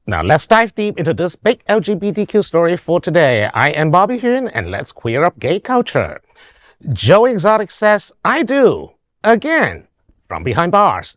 Now let's dive deep into this big LGBTQ story for today. I am Bobby Huynh, and let's queer up gay culture. Joe Exotic says, I do. Again. From behind bars.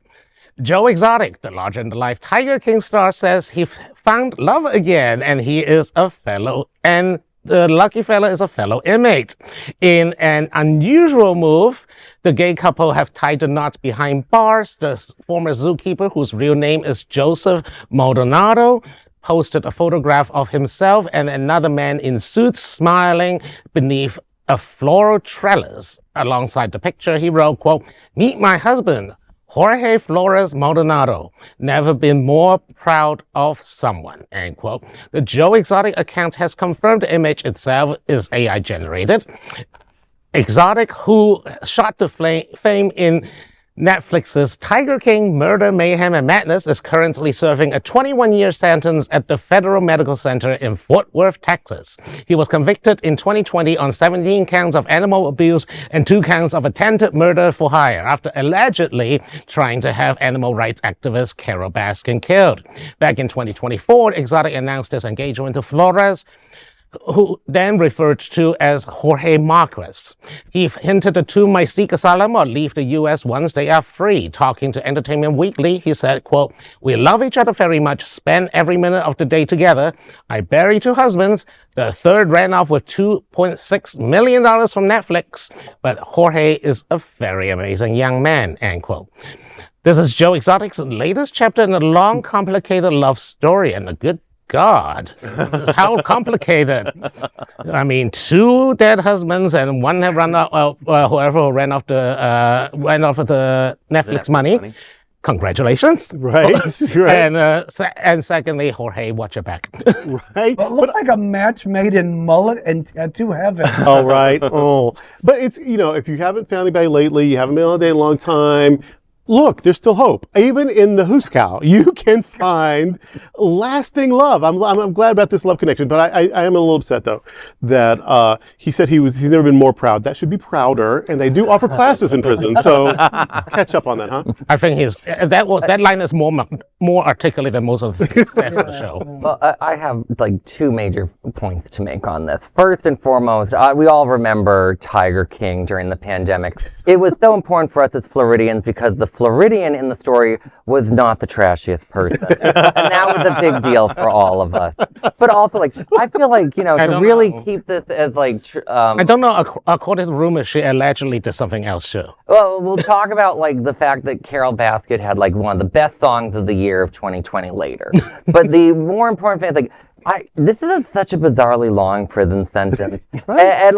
Joe Exotic, the larger-than-life Tiger King star, says he found love again, and he is a fellow, and the lucky fella is a fellow inmate. In an unusual move, the gay couple have tied the knots behind bars. The former zookeeper, whose real name is Joseph Maldonado, posted a photograph of himself and another man in suits smiling beneath a floral trellis. Alongside the picture, he wrote, quote, "Meet my husband, Jorge Flores Maldonado. Never been more proud of someone," end quote. The Joe Exotic account has confirmed the image itself is AI generated. Exotic, who shot to fame in Netflix's Tiger King, Murder, Mayhem, and Madness, is currently serving a 21-year sentence at the Federal Medical Center in Fort Worth, Texas. He was convicted in 2020 on 17 counts of animal abuse and 2 counts of attempted murder for hire after allegedly trying to have animal rights activist Carole Baskin killed. Back in 2024, Exotic announced his engagement to Flores, who then referred to as Jorge Marquez. He hinted the two might seek asylum or leave the U.S. once they are free. Talking to Entertainment Weekly, he said, quote, "We love each other very much, spend every minute of the day together. I buried 2 husbands. The third ran off with $2.6 million from Netflix. But Jorge is a very amazing young man," end quote. This is Joe Exotic's latest chapter in a long, complicated love story, and a good God, how complicated. I mean, 2 dead husbands and one have run out, whoever ran off with the Netflix money. Congratulations. Right. Right. And secondly, Jorge, watch your back. Right. Well, it looks like a match made in mullet and tattoo heaven. Oh, right. Oh, but it's, if you haven't found anybody lately, you haven't been on a date in a long time, look, there's still hope. Even in the Hooskow, you can find lasting love. I'm glad about this love connection, but I am a little upset though that he said he's never been more proud. That should be prouder, and they do offer classes in prison, so catch up on that, huh? I think that line is more articulate than most of the rest of the show. Well, I have like 2 major points to make on this. First and foremost, we all remember Tiger King during the pandemic. It was so important for us as Floridians because the Floridian in the story was not the trashiest person. And that was a big deal for all of us. But also, I feel like, to really keep this as I don't know, according to rumors, she allegedly did something else too. Well, we'll talk about the fact that Carole Baskin had one of the best songs of the year of 2020 later. But the more important thing is this is such a bizarrely long prison sentence, right.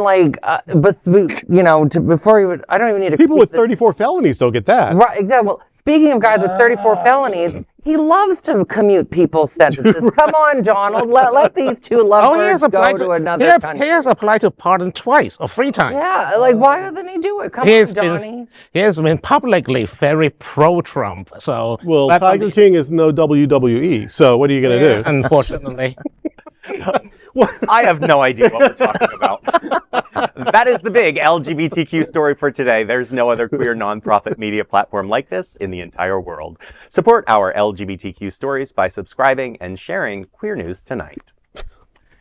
Before you would, I don't even need to. People with 34 felonies don't get that. Right, exactly. Well, speaking of guys with 34 felonies, he loves to commute people's sentences. Come on, Donald, let these 2 lovebirds go to another country. He has applied to pardon twice or 3 times. Yeah, why doesn't he do it? Come on, Donnie. He has been publicly very pro-Trump. So well, Tiger King is no WWE. So what are you going to do? Unfortunately. I have no idea what we're talking about. That is the big LGBTQ story for today. There's no other queer nonprofit media platform like this in the entire world. Support our LGBTQ stories by subscribing and sharing Queer News Tonight.